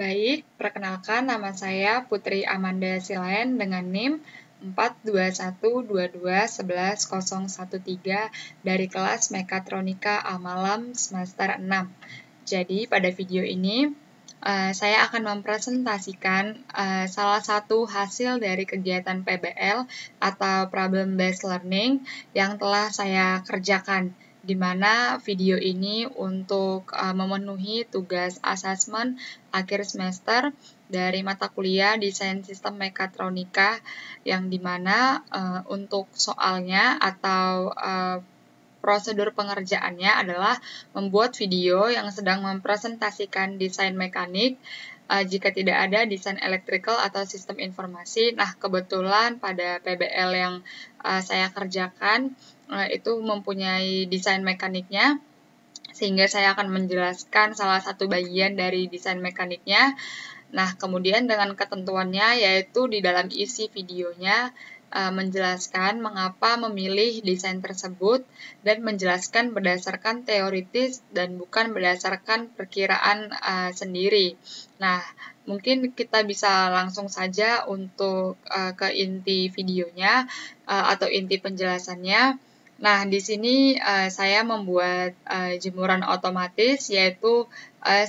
Baik, perkenalkan nama saya Putri Amanda Silayan dengan NIM 42122111013 dari kelas Mekatronika Amalam semester 6. Jadi pada video ini saya akan mempresentasikan salah satu hasil dari kegiatan PBL atau Problem Based Learning yang telah saya kerjakan, di mana video ini untuk memenuhi tugas asesmen akhir semester dari mata kuliah Desain Sistem Mekatronika, yang dimana untuk soalnya atau prosedur pengerjaannya adalah membuat video yang sedang mempresentasikan desain mekanik jika tidak ada desain electrical atau sistem informasi. Nah, kebetulan pada PBL yang saya kerjakan itu mempunyai desain mekaniknya, sehingga saya akan menjelaskan salah satu bagian dari desain mekaniknya. Nah, kemudian dengan ketentuannya, yaitu di dalam isi videonya menjelaskan mengapa memilih desain tersebut dan menjelaskan berdasarkan teoritis dan bukan berdasarkan perkiraan sendiri. Nah, mungkin kita bisa langsung saja untuk ke inti videonya atau inti penjelasannya. Nah, di sini saya membuat jemuran otomatis, yaitu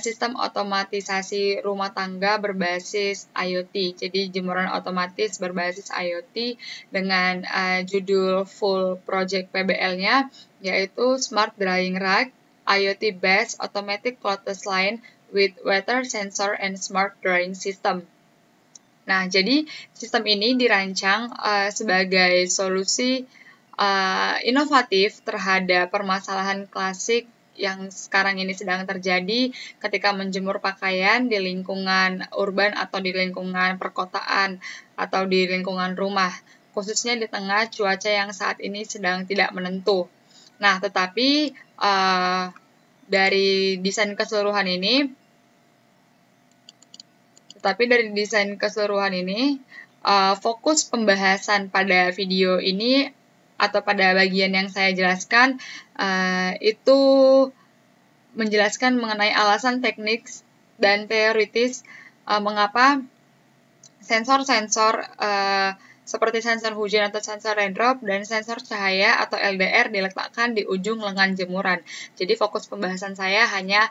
sistem otomatisasi rumah tangga berbasis IoT. Jadi, jemuran otomatis berbasis IoT dengan judul full project PBL-nya, yaitu Smart Drying Rack, IoT-based Automatic Clothes Line with Weather Sensor and Smart Drying System. Nah, jadi sistem ini dirancang sebagai solusi inovatif terhadap permasalahan klasik yang sekarang ini sedang terjadi ketika menjemur pakaian di lingkungan urban atau di lingkungan perkotaan atau di lingkungan rumah, khususnya di tengah cuaca yang saat ini sedang tidak menentu. Nah, tetapi dari desain keseluruhan ini, fokus pembahasan pada video ini atau pada bagian yang saya jelaskan itu menjelaskan mengenai alasan teknis dan teoritis mengapa sensor-sensor seperti sensor hujan atau sensor raindrop dan sensor cahaya atau LDR diletakkan di ujung lengan jemuran. Jadi fokus pembahasan saya hanya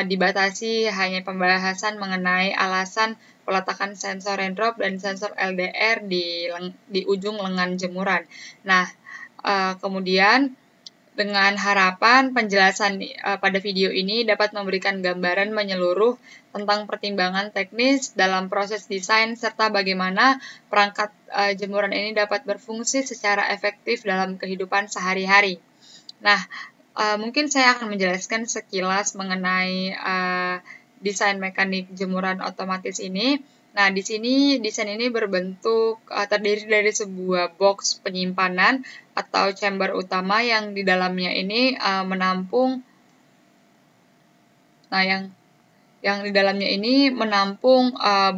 dibatasi hanya pembahasan mengenai alasan peletakan sensor raindrop dan sensor LDR di ujung lengan jemuran. Nah, kemudian dengan harapan penjelasan pada video ini dapat memberikan gambaran menyeluruh tentang pertimbangan teknis dalam proses desain serta bagaimana perangkat jemuran ini dapat berfungsi secara efektif dalam kehidupan sehari-hari. Nah, mungkin saya akan menjelaskan sekilas mengenai desain mekanik jemuran otomatis ini. Nah, di sini desain ini berbentuk terdiri dari sebuah box penyimpanan atau chamber utama yang di dalamnya ini menampung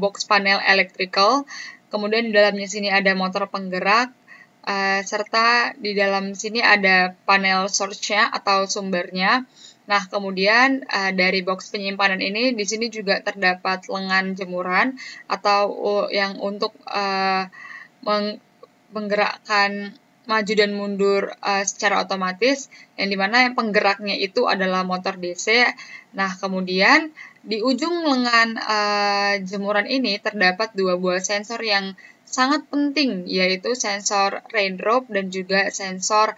box panel electrical. Kemudian di dalamnya sini ada motor penggerak serta di dalam sini ada panel source-nya atau sumbernya. Nah, kemudian dari box penyimpanan ini di sini juga terdapat lengan jemuran atau yang untuk menggerakkan maju dan mundur secara otomatis, yang dimana penggeraknya itu adalah motor DC. Nah, kemudian di ujung lengan jemuran ini terdapat dua buah sensor yang sangat penting, yaitu sensor raindrop dan juga sensor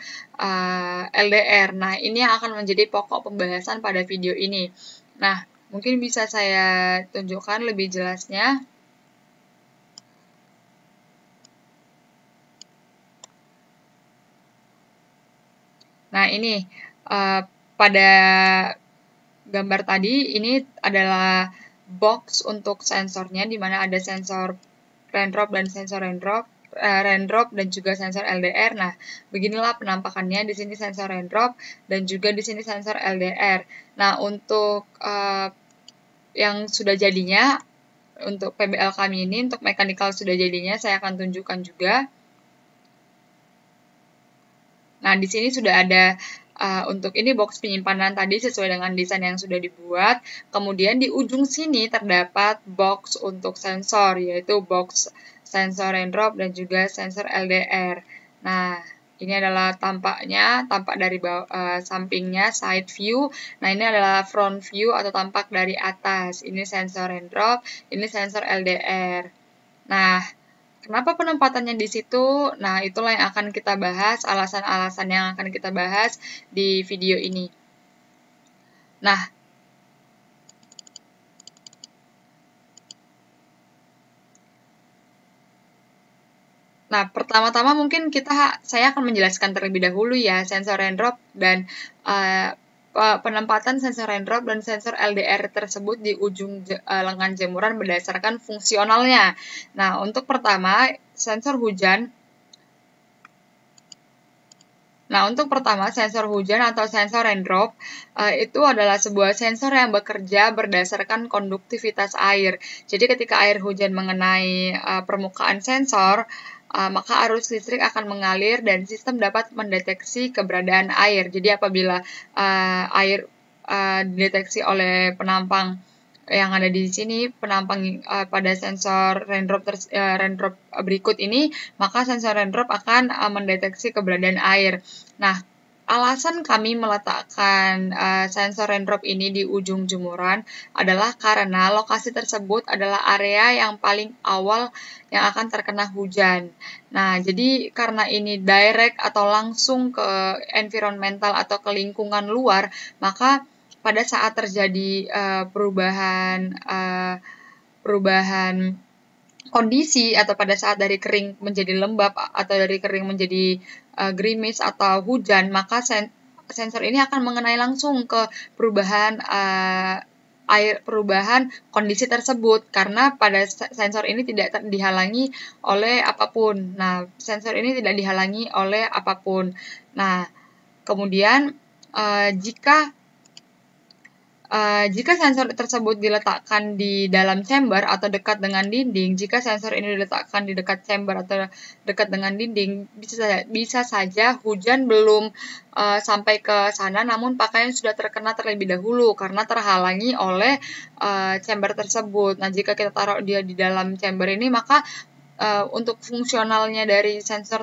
LDR. Nah, ini yang akan menjadi pokok pembahasan pada video ini. Nah, mungkin bisa saya tunjukkan lebih jelasnya. Nah, ini pada gambar tadi ini adalah box untuk sensornya, di mana ada sensor raindrop dan juga sensor LDR. Nah, beginilah penampakannya. Di sini sensor raindrop dan juga di sini sensor LDR. Nah, untuk yang sudah jadinya untuk PBL kami ini, untuk mechanical sudah jadinya saya akan tunjukkan juga. Nah, di sini sudah ada untuk ini box penyimpanan tadi sesuai dengan desain yang sudah dibuat. Kemudian di ujung sini terdapat box untuk sensor, yaitu box sensor raindrop dan juga sensor LDR. Nah, ini adalah tampak dari sampingnya, side view. Nah, ini adalah front view atau tampak dari atas. Ini sensor raindrop, ini sensor LDR. Nah, kenapa penempatannya di situ? Nah, itulah yang akan kita bahas, alasan-alasan yang akan kita bahas di video ini. Nah, pertama-tama mungkin saya akan menjelaskan terlebih dahulu ya sensor raindrop dan penempatan sensor raindrop dan sensor LDR tersebut di ujung lengan jemuran berdasarkan fungsionalnya. Nah, untuk pertama sensor hujan. Nah, untuk pertama, sensor hujan atau sensor raindrop itu adalah sebuah sensor yang bekerja berdasarkan konduktivitas air. Jadi, ketika air hujan mengenai permukaan sensor, maka arus listrik akan mengalir dan sistem dapat mendeteksi keberadaan air. Jadi, apabila air dideteksi oleh penampang yang ada di sini, penampang pada sensor raindrop berikut ini, maka sensor raindrop akan mendeteksi keberadaan air. Nah, alasan kami meletakkan sensor raindrop ini di ujung jemuran adalah karena lokasi tersebut adalah area yang paling awal yang akan terkena hujan. Nah, jadi karena ini direct atau langsung ke environmental atau ke lingkungan luar, maka pada saat terjadi perubahan kondisi atau pada saat dari kering menjadi lembab atau dari kering menjadi gerimis atau hujan, maka sensor ini akan mengenai langsung ke perubahan kondisi tersebut karena pada sensor ini tidak dihalangi oleh apapun. Nah, sensor ini tidak dihalangi oleh apapun. Nah, kemudian jika sensor tersebut diletakkan di dalam chamber atau dekat dengan dinding, jika sensor ini diletakkan di dekat chamber atau dekat dengan dinding, bisa saja hujan belum sampai ke sana, namun pakaian sudah terkena terlebih dahulu karena terhalangi oleh chamber tersebut. Nah, jika kita taruh dia di dalam chamber ini, maka untuk fungsionalnya dari sensor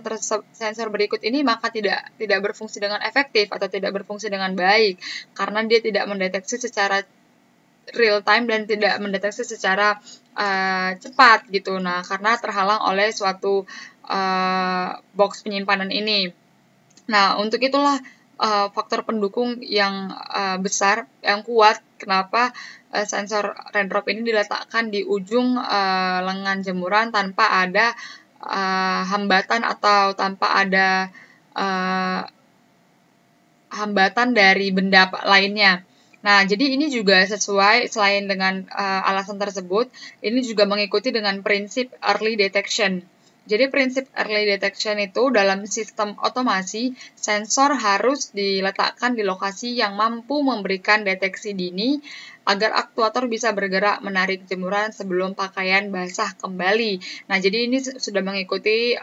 berikut ini maka tidak berfungsi dengan efektif atau tidak berfungsi dengan baik karena dia tidak mendeteksi secara real time dan tidak mendeteksi secara cepat gitu. Nah, karena terhalang oleh suatu box penyimpanan ini. Nah, untuk itulah faktor pendukung yang besar, yang kuat kenapa sensor raindrop ini diletakkan di ujung lengan jemuran tanpa ada hambatan atau tanpa ada hambatan dari benda lainnya. Nah, jadi ini juga sesuai, selain dengan alasan tersebut, ini juga mengikuti dengan prinsip early detection. Jadi prinsip early detection itu dalam sistem otomasi, sensor harus diletakkan di lokasi yang mampu memberikan deteksi dini agar aktuator bisa bergerak menarik jemuran sebelum pakaian basah kembali. Nah, jadi ini sudah mengikuti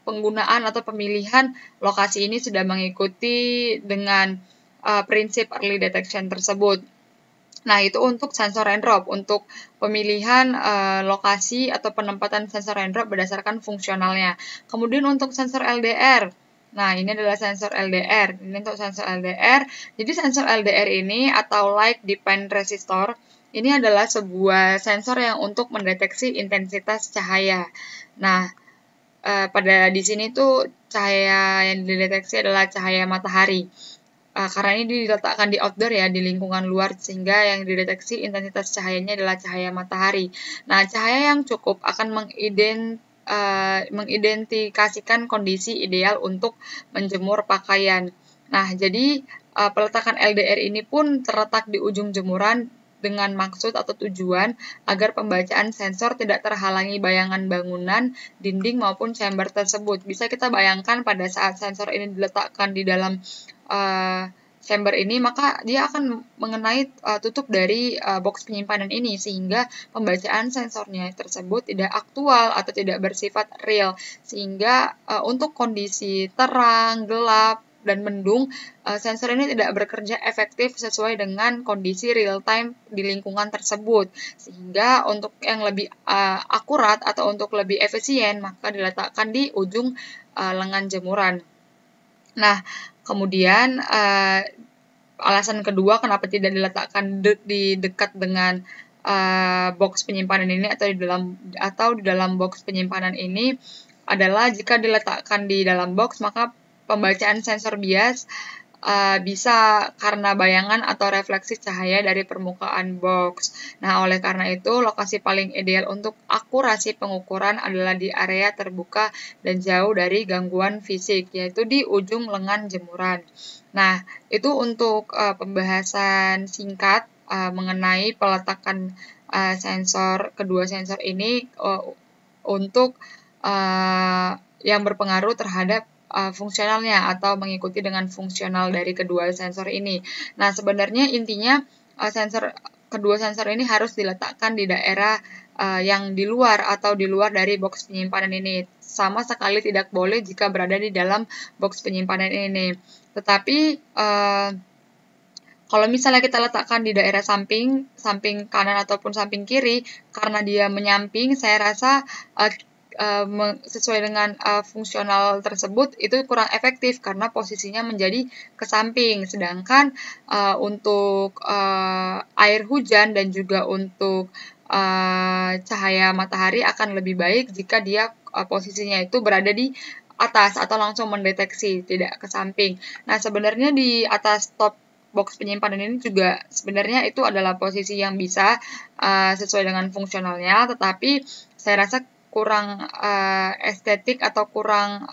penggunaan atau pemilihan lokasi ini sudah mengikuti dengan prinsip early detection tersebut. Nah, itu untuk sensor raindrop, untuk pemilihan lokasi atau penempatan sensor raindrop berdasarkan fungsionalnya. Kemudian untuk sensor LDR, nah ini adalah sensor LDR, ini untuk sensor LDR. Jadi sensor LDR ini atau Light Dependent Resistor, ini adalah sebuah sensor yang untuk mendeteksi intensitas cahaya. Nah, pada di sini tuh cahaya yang dideteksi adalah cahaya matahari. Karena ini diletakkan di outdoor ya, di lingkungan luar, sehingga yang dideteksi intensitas cahayanya adalah cahaya matahari. Nah, cahaya yang cukup akan mengidentifikasikan kondisi ideal untuk menjemur pakaian. Nah, jadi peletakan LDR ini pun terletak di ujung jemuran dengan maksud atau tujuan agar pembacaan sensor tidak terhalangi bayangan bangunan, dinding maupun chamber tersebut. Bisa kita bayangkan pada saat sensor ini diletakkan di dalam chamber ini, maka dia akan mengenai tutup dari box penyimpanan ini sehingga pembacaan sensornya tersebut tidak aktual atau tidak bersifat real, sehingga untuk kondisi terang, gelap, dan mendung, sensor ini tidak bekerja efektif sesuai dengan kondisi real time di lingkungan tersebut. Sehingga untuk yang lebih akurat atau untuk lebih efisien, maka diletakkan di ujung lengan jemuran. Nah, kemudian alasan kedua kenapa tidak diletakkan di dekat dengan box penyimpanan ini atau di dalam box penyimpanan ini adalah jika diletakkan di dalam box, maka pembacaan sensor bias bisa karena bayangan atau refleksi cahaya dari permukaan box. Nah, oleh karena itu, lokasi paling ideal untuk akurasi pengukuran adalah di area terbuka dan jauh dari gangguan fisik, yaitu di ujung lengan jemuran. Nah, itu untuk pembahasan singkat mengenai peletakan kedua sensor ini untuk yang berpengaruh terhadap fungsionalnya atau mengikuti dengan fungsional dari kedua sensor ini. Nah, sebenarnya intinya kedua sensor ini harus diletakkan di daerah yang di luar atau di luar dari box penyimpanan ini. Sama sekali tidak boleh jika berada di dalam box penyimpanan ini. Tetapi kalau misalnya kita letakkan di daerah samping kanan ataupun samping kiri, karena dia menyamping, saya rasa sesuai dengan fungsional tersebut itu kurang efektif karena posisinya menjadi ke samping. Sedangkan untuk air hujan dan juga untuk cahaya matahari akan lebih baik jika dia posisinya itu berada di atas atau langsung mendeteksi, tidak ke samping. Nah, sebenarnya di atas top box penyimpanan ini juga sebenarnya itu adalah posisi yang bisa sesuai dengan fungsionalnya, tetapi saya rasa kurang estetik atau kurang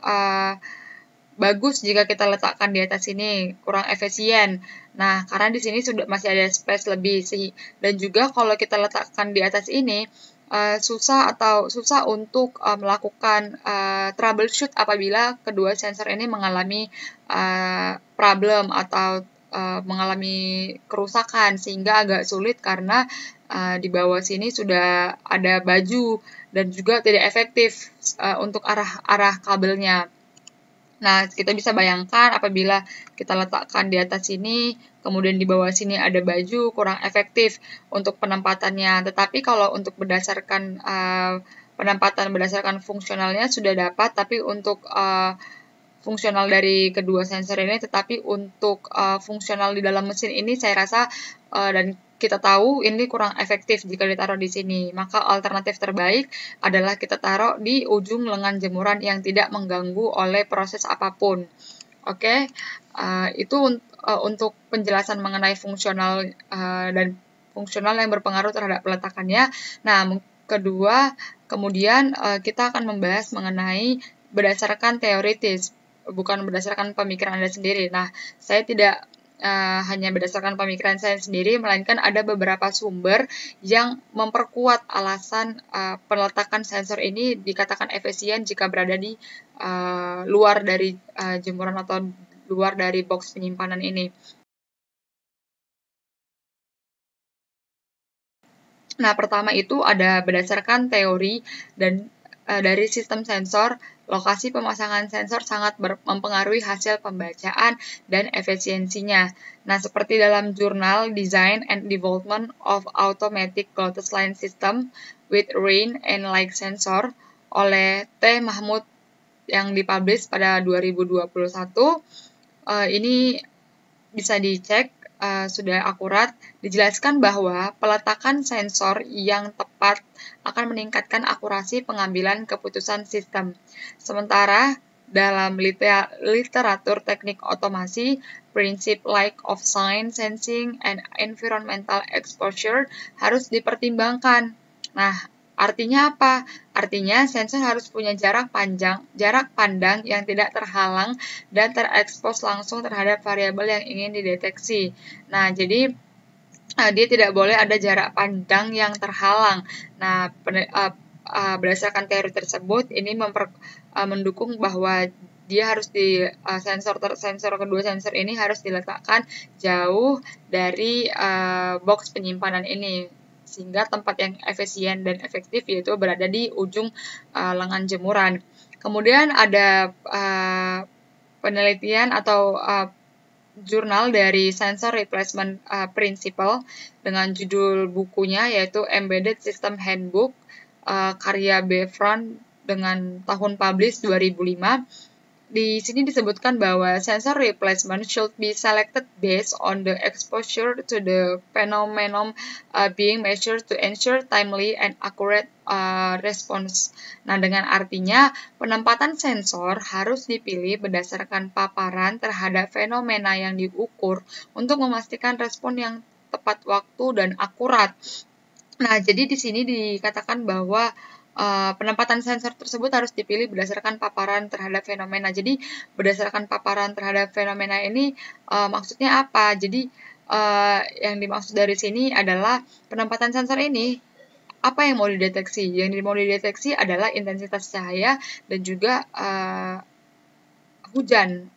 bagus jika kita letakkan di atas sini, kurang efisien. Nah, karena di sini masih ada space lebih sih. Dan juga kalau kita letakkan di atas ini susah untuk melakukan troubleshoot apabila kedua sensor ini mengalami problem atau mengalami kerusakan, sehingga agak sulit karena di bawah sini sudah ada baju dan juga tidak efektif untuk arah kabelnya. Nah, kita bisa bayangkan apabila kita letakkan di atas sini, kemudian di bawah sini ada baju, kurang efektif untuk penempatannya. Tetapi kalau untuk berdasarkan penempatan berdasarkan fungsionalnya sudah dapat, tapi untuk fungsional dari kedua sensor ini, tetapi untuk fungsional di dalam mesin ini saya rasa dan kita tahu ini kurang efektif jika ditaruh di sini. Maka alternatif terbaik adalah kita taruh di ujung lengan jemuran yang tidak mengganggu oleh proses apapun. Oke, itu untuk penjelasan mengenai fungsional dan fungsional yang berpengaruh terhadap peletakannya. Nah, kemudian kita akan membahas mengenai berdasarkan teoritis, bukan berdasarkan pemikiran Anda sendiri. Nah, saya tidak hanya berdasarkan pemikiran saya sendiri, melainkan ada beberapa sumber yang memperkuat alasan peletakan sensor ini dikatakan efisien jika berada di luar dari jemuran atau luar dari box penyimpanan ini. Nah, pertama itu ada berdasarkan teori dan dari sistem sensor, lokasi pemasangan sensor sangat mempengaruhi hasil pembacaan dan efisiensinya. Nah, seperti dalam jurnal Design and Development of Automatic Clothes Line System with Rain and Light Sensor oleh T. Mahmud yang dipublish pada 2021, ini bisa dicek. Sudah akurat, dijelaskan bahwa peletakan sensor yang tepat akan meningkatkan akurasi pengambilan keputusan sistem. Sementara dalam literatur teknik otomasi, prinsip lack of sign sensing and environmental exposure harus dipertimbangkan. Nah, artinya apa? Artinya sensor harus punya jarak pandang yang tidak terhalang dan terekspos langsung terhadap variabel yang ingin dideteksi. Nah, jadi dia tidak boleh ada jarak pandang yang terhalang. Nah, berdasarkan teori tersebut, ini mendukung bahwa dia harus kedua sensor ini harus diletakkan jauh dari box penyimpanan ini, sehingga tempat yang efisien dan efektif yaitu berada di ujung lengan jemuran. Kemudian ada penelitian atau jurnal dari Sensor Replacement Principle dengan judul bukunya yaitu Embedded System Handbook karya Befron dengan tahun publish 2005. Di sini disebutkan bahwa sensor replacement should be selected based on the exposure to the phenomenon being measured to ensure timely and accurate response. Nah, dengan artinya penempatan sensor harus dipilih berdasarkan paparan terhadap fenomena yang diukur untuk memastikan respon yang tepat waktu dan akurat. Nah, jadi di sini dikatakan bahwa penempatan sensor tersebut harus dipilih berdasarkan paparan terhadap fenomena. Jadi, berdasarkan paparan terhadap fenomena ini maksudnya apa? Jadi, yang dimaksud dari sini adalah penempatan sensor ini, apa yang mau dideteksi? Yang mau dideteksi adalah intensitas cahaya dan juga hujan.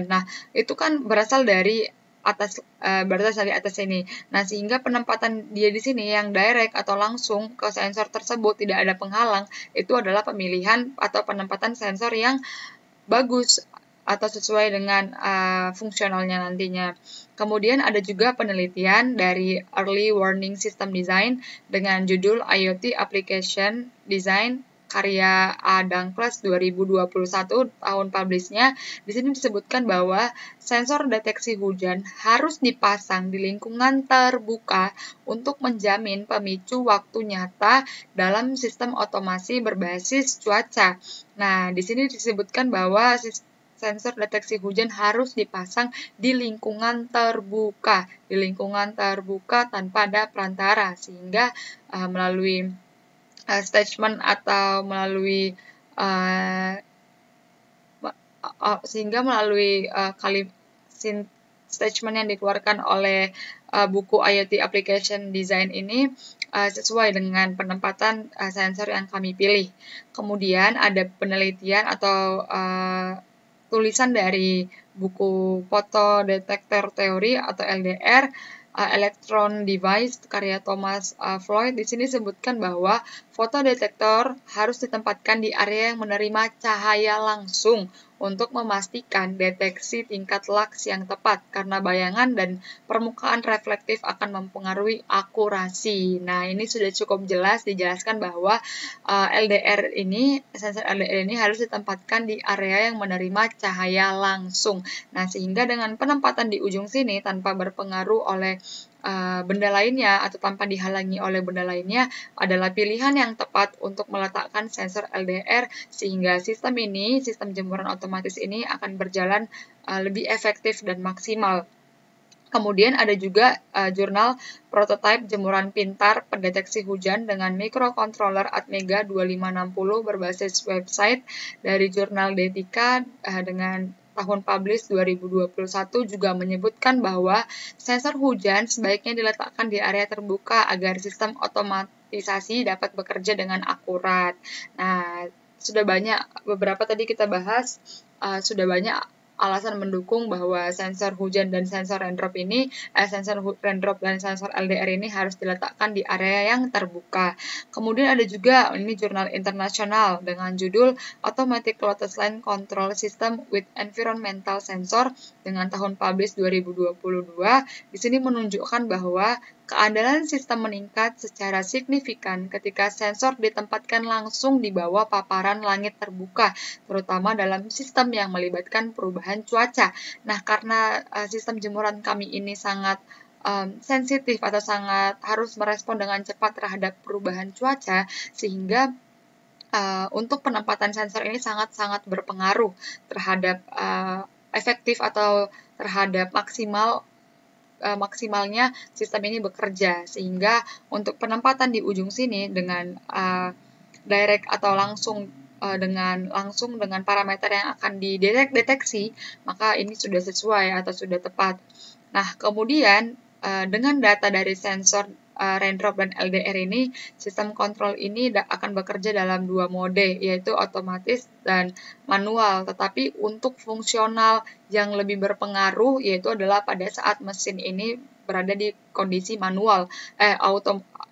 Nah, itu kan berasal dari atas ini. Nah, sehingga penempatan dia di sini yang direct atau langsung ke sensor tersebut tidak ada penghalang, itu adalah pemilihan atau penempatan sensor yang bagus atau sesuai dengan fungsionalnya nantinya. Kemudian ada juga penelitian dari Early Warning System Design dengan judul IoT Application Design karya A. Dankles 2021 tahun publishnya. Di sini disebutkan bahwa sensor deteksi hujan harus dipasang di lingkungan terbuka untuk menjamin pemicu waktu nyata dalam sistem otomasi berbasis cuaca. Nah, di sini disebutkan bahwa sensor deteksi hujan harus dipasang di lingkungan terbuka tanpa ada perantara, sehingga melalui statement atau melalui statement yang dikeluarkan oleh buku IoT Application Design ini sesuai dengan penempatan sensor yang kami pilih. Kemudian ada penelitian atau tulisan dari buku Photodetector Theory atau LDR, Electron Device karya Thomas Floyd. Di sini disebutkan bahwa fotodetektor harus ditempatkan di area yang menerima cahaya langsung untuk memastikan deteksi tingkat lux yang tepat, karena bayangan dan permukaan reflektif akan mempengaruhi akurasi. Nah, ini sudah cukup jelas dijelaskan bahwa sensor LDR ini harus ditempatkan di area yang menerima cahaya langsung. Nah, sehingga dengan penempatan di ujung sini tanpa berpengaruh oleh benda lainnya atau tanpa dihalangi oleh benda lainnya adalah pilihan yang tepat untuk meletakkan sensor LDR, sehingga sistem jemuran otomatis ini akan berjalan lebih efektif dan maksimal. Kemudian ada juga jurnal prototipe jemuran pintar pendeteksi hujan dengan microcontroller Atmega 2560 berbasis website dari jurnal Detica dengan tahun publish 2021 juga menyebutkan bahwa sensor hujan sebaiknya diletakkan di area terbuka agar sistem otomatisasi dapat bekerja dengan akurat. Nah, beberapa tadi kita bahas, sudah banyak alasan mendukung bahwa sensor hujan dan sensor raindrop dan sensor LDR ini harus diletakkan di area yang terbuka. Kemudian ada juga ini jurnal internasional dengan judul Automatic Lotus Line Control System with Environmental Sensor dengan tahun publish 2022. Di sini menunjukkan bahwa keandalan sistem meningkat secara signifikan ketika sensor ditempatkan langsung di bawah paparan langit terbuka, terutama dalam sistem yang melibatkan perubahan cuaca. Nah, karena sistem jemuran kami ini sangat sensitif atau sangat harus merespon dengan cepat terhadap perubahan cuaca, sehingga untuk penempatan sensor ini sangat-sangat berpengaruh terhadap efektif atau terhadap maksimalnya sistem ini bekerja, sehingga untuk penempatan di ujung sini dengan direct atau langsung dengan parameter yang akan dideteksi, maka ini sudah sesuai atau sudah tepat. Nah, kemudian dengan data dari sensor raindrop dan LDR ini, sistem kontrol ini akan bekerja dalam dua mode, yaitu otomatis dan manual. Tetapi untuk fungsional yang lebih berpengaruh yaitu adalah pada saat mesin ini berada di kondisi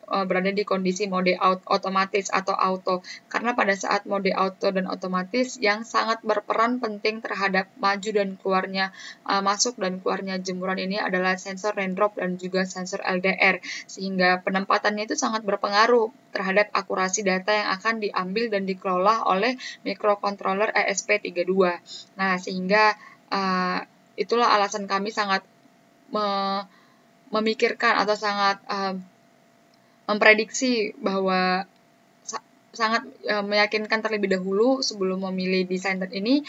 berada di kondisi mode otomatis atau auto. Karena pada saat mode auto dan otomatis yang sangat berperan penting terhadap maju dan keluarnya masuk dan keluarnya jemuran ini adalah sensor raindrop dan juga sensor LDR, sehingga penempatannya itu sangat berpengaruh terhadap akurasi data yang akan diambil dan dikelola oleh microcontroller ESP32. Nah, sehingga itulah alasan kami sangat memikirkan atau sangat memprediksi bahwa sangat meyakinkan terlebih dahulu sebelum memilih desain ini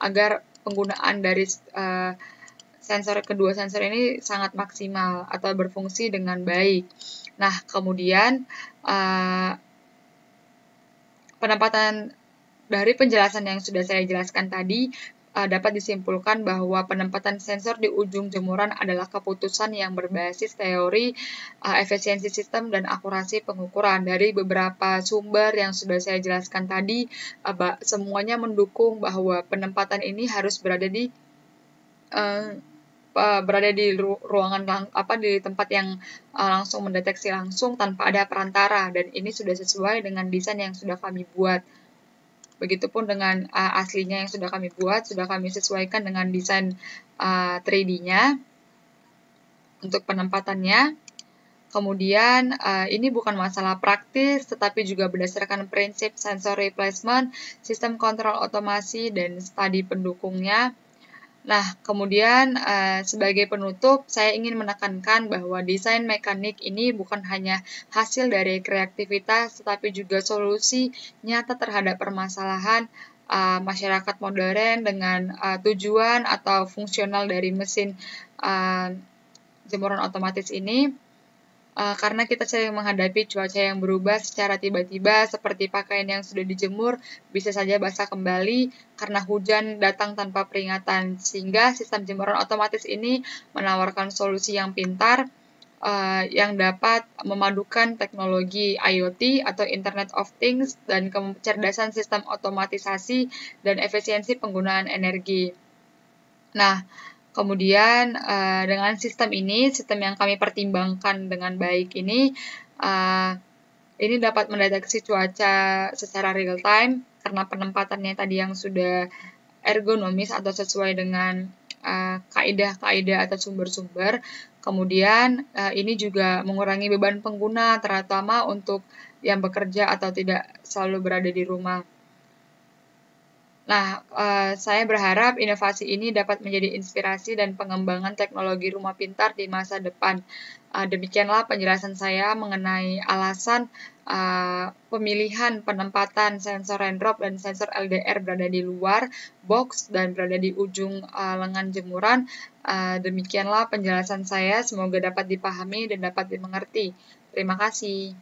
agar penggunaan dari kedua sensor ini sangat maksimal atau berfungsi dengan baik. Nah, kemudian penempatan dari penjelasan yang sudah saya jelaskan tadi, dapat disimpulkan bahwa penempatan sensor di ujung jemuran adalah keputusan yang berbasis teori efisiensi sistem dan akurasi pengukuran. Dari beberapa sumber yang sudah saya jelaskan tadi, semuanya mendukung bahwa penempatan ini harus berada di ruangan di tempat yang langsung mendeteksi langsung tanpa ada perantara, dan ini sudah sesuai dengan desain yang sudah kami buat. Begitupun dengan aslinya yang sudah kami buat, sudah kami sesuaikan dengan desain 3D-nya untuk penempatannya. Kemudian ini bukan masalah praktis, tetapi juga berdasarkan prinsip sensor replacement, sistem kontrol otomasi, dan studi pendukungnya. Nah, kemudian sebagai penutup, saya ingin menekankan bahwa desain mekanik ini bukan hanya hasil dari kreativitas, tetapi juga solusi nyata terhadap permasalahan masyarakat modern dengan tujuan atau fungsional dari mesin jemuran otomatis ini. Karena kita sering menghadapi cuaca yang berubah secara tiba-tiba, seperti pakaian yang sudah dijemur bisa saja basah kembali karena hujan datang tanpa peringatan, sehingga sistem jemuran otomatis ini menawarkan solusi yang pintar yang dapat memadukan teknologi IoT atau Internet of Things dan kecerdasan sistem otomatisasi dan efisiensi penggunaan energi. Nah, kemudian dengan sistem yang kami pertimbangkan dengan baik ini dapat mendeteksi cuaca secara real time karena penempatannya tadi yang sudah ergonomis atau sesuai dengan kaidah-kaidah atau sumber-sumber. Kemudian ini juga mengurangi beban pengguna, terutama untuk yang bekerja atau tidak selalu berada di rumah. Nah, saya berharap inovasi ini dapat menjadi inspirasi dan pengembangan teknologi rumah pintar di masa depan. Demikianlah penjelasan saya mengenai alasan pemilihan penempatan sensor raindrop dan sensor LDR berada di luar box dan berada di ujung lengan jemuran. Demikianlah penjelasan saya, semoga dapat dipahami dan dapat dimengerti. Terima kasih.